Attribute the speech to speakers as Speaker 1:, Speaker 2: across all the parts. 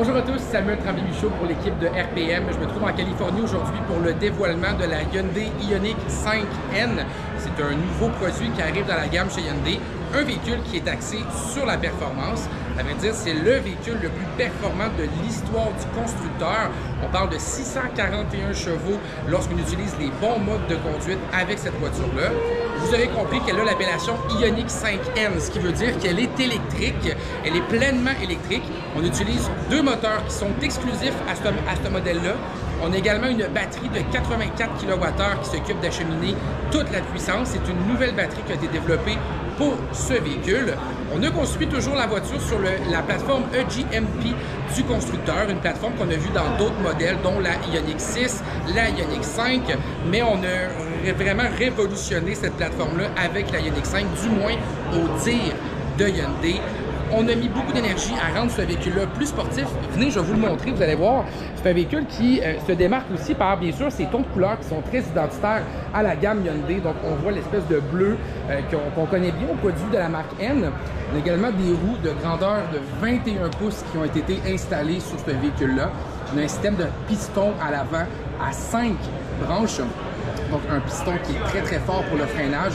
Speaker 1: Bonjour à tous, Samuel Tremblay-Michaud pour l'équipe de RPM. Je me trouve en Californie aujourd'hui pour le dévoilement de la Hyundai Ioniq 5N. C'est un nouveau produit qui arrive dans la gamme chez Hyundai. Un véhicule qui est axé sur la performance. À vrai dire, c'est le véhicule le plus performant de l'histoire du constructeur. On parle de 641 chevaux lorsqu'on utilise les bons modes de conduite avec cette voiture-là. Vous avez compris qu'elle a l'appellation Ioniq 5N, ce qui veut dire qu'elle est électrique. Elle est pleinement électrique. On utilise deux moteurs qui sont exclusifs à ce modèle-là. On a également une batterie de 84 kWh qui s'occupe d'acheminer toute la puissance. C'est une nouvelle batterie qui a été développée pour ce véhicule. On a construit toujours la voiture sur la plateforme EGMP du constructeur, une plateforme qu'on a vue dans d'autres modèles, dont la Ioniq 6, la Ioniq 5, mais on a vraiment révolutionné cette plateforme-là avec la Ioniq 5, du moins au dire de Hyundai. On a mis beaucoup d'énergie à rendre ce véhicule-là plus sportif. Venez, je vais vous le montrer, vous allez voir. C'est un véhicule qui se démarque aussi par, bien sûr, ses tons de couleurs qui sont très identitaires à la gamme Hyundai. Donc, on voit l'espèce de bleu qu'on connaît bien au produit de la marque N. On a également des roues de grandeur de 21 pouces qui ont été installées sur ce véhicule-là. On a un système de piston à l'avant à 5 branches. Donc, un piston qui est très, très fort pour le freinage.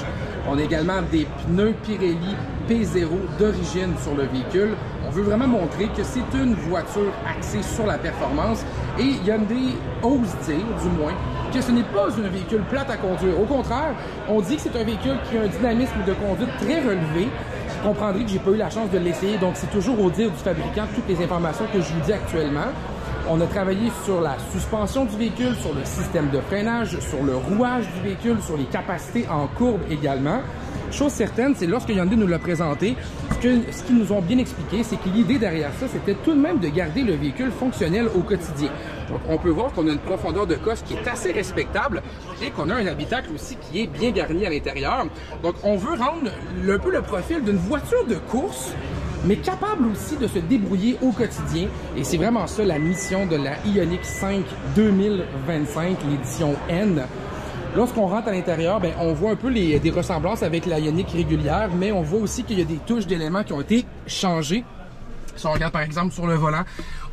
Speaker 1: On a également des pneus Pirelli P0 d'origine sur le véhicule. On veut vraiment montrer que c'est une voiture axée sur la performance et Hyundai ose dire, du moins, que ce n'est pas un véhicule plate à conduire. Au contraire, on dit que c'est un véhicule qui a un dynamisme de conduite très relevé. Vous comprendrez que j'ai pas eu la chance de l'essayer, donc c'est toujours au dire du fabricant toutes les informations que je vous dis actuellement. On a travaillé sur la suspension du véhicule, sur le système de freinage, sur le rouage du véhicule, sur les capacités en courbe également. Chose certaine, c'est lorsque Hyundai nous l'a présenté, ce qu'ils nous ont bien expliqué, c'est que l'idée derrière ça, c'était tout de même de garder le véhicule fonctionnel au quotidien. Donc, on peut voir qu'on a une profondeur de coffre qui est assez respectable et qu'on a un habitacle aussi qui est bien garni à l'intérieur. Donc, on veut rendre un peu le profil d'une voiture de course, mais capable aussi de se débrouiller au quotidien. Et c'est vraiment ça la mission de la Ioniq 5 2025, l'édition N. Lorsqu'on rentre à l'intérieur, on voit un peu des ressemblances avec la Ioniq régulière, mais on voit aussi qu'il y a des touches d'éléments qui ont été changées. Si on regarde par exemple sur le volant,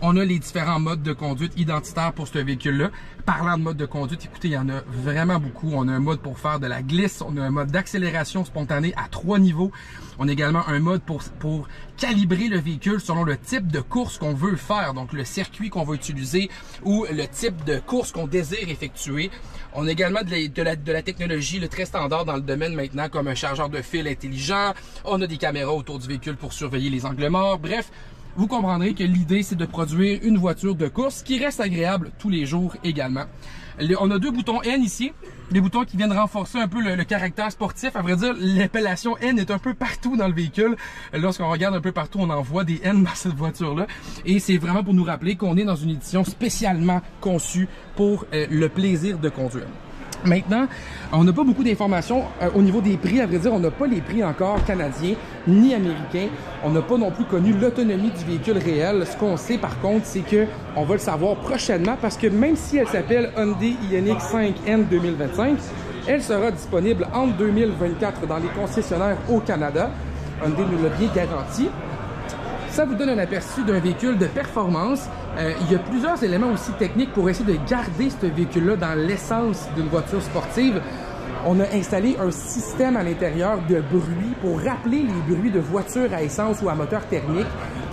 Speaker 1: on a les différents modes de conduite identitaires pour ce véhicule-là. Parlant de mode de conduite, écoutez, il y en a vraiment beaucoup. On a un mode pour faire de la glisse, on a un mode d'accélération spontanée à 3 niveaux. On a également un mode pour calibrer le véhicule selon le type de course qu'on veut faire, donc le circuit qu'on va utiliser ou le type de course qu'on désire effectuer. On a également de la technologie très standard dans le domaine maintenant, comme un chargeur de fil intelligent. On a des caméras autour du véhicule pour surveiller les angles morts. Bref, vous comprendrez que l'idée, c'est de produire une voiture de course qui reste agréable tous les jours également. On a deux boutons N ici, des boutons qui viennent renforcer un peu le caractère sportif. À vrai dire, l'appellation N est un peu partout dans le véhicule. Lorsqu'on regarde un peu partout, on en voit des N dans cette voiture-là. Et c'est vraiment pour nous rappeler qu'on est dans une édition spécialement conçue pour le plaisir de conduire. Maintenant, on n'a pas beaucoup d'informations au niveau des prix. À vrai dire, on n'a pas les prix encore canadiens ni américains. On n'a pas non plus connu l'autonomie du véhicule réel. Ce qu'on sait par contre, c'est que on va le savoir prochainement parce que même si elle s'appelle Hyundai Ioniq 5N 2025, elle sera disponible en 2024 dans les concessionnaires au Canada. Hyundai nous l'a bien garanti. Ça vous donne un aperçu d'un véhicule de performance. Il y a plusieurs éléments aussi techniques pour essayer de garder ce véhicule-là dans l'essence d'une voiture sportive. On a installé un système à l'intérieur de bruit pour rappeler les bruits de voitures à essence ou à moteur thermique.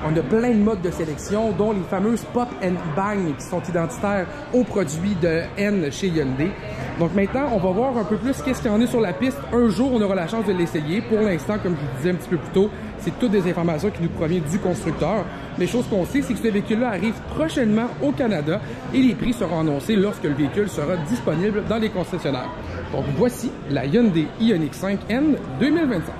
Speaker 1: On a plein de modes de sélection, dont les fameuses Pop and Bang qui sont identitaires aux produits de N chez Hyundai. Donc maintenant, on va voir un peu plus qu'est-ce qu'il y en a sur la piste. Un jour, on aura la chance de l'essayer. Pour l'instant, comme je vous disais un petit peu plus tôt, c'est toutes des informations qui nous proviennent du constructeur. Les choses qu'on sait, c'est que ce véhicule-là arrive prochainement au Canada et les prix seront annoncés lorsque le véhicule sera disponible dans les concessionnaires. Donc voici la Hyundai Ioniq 5N 2025.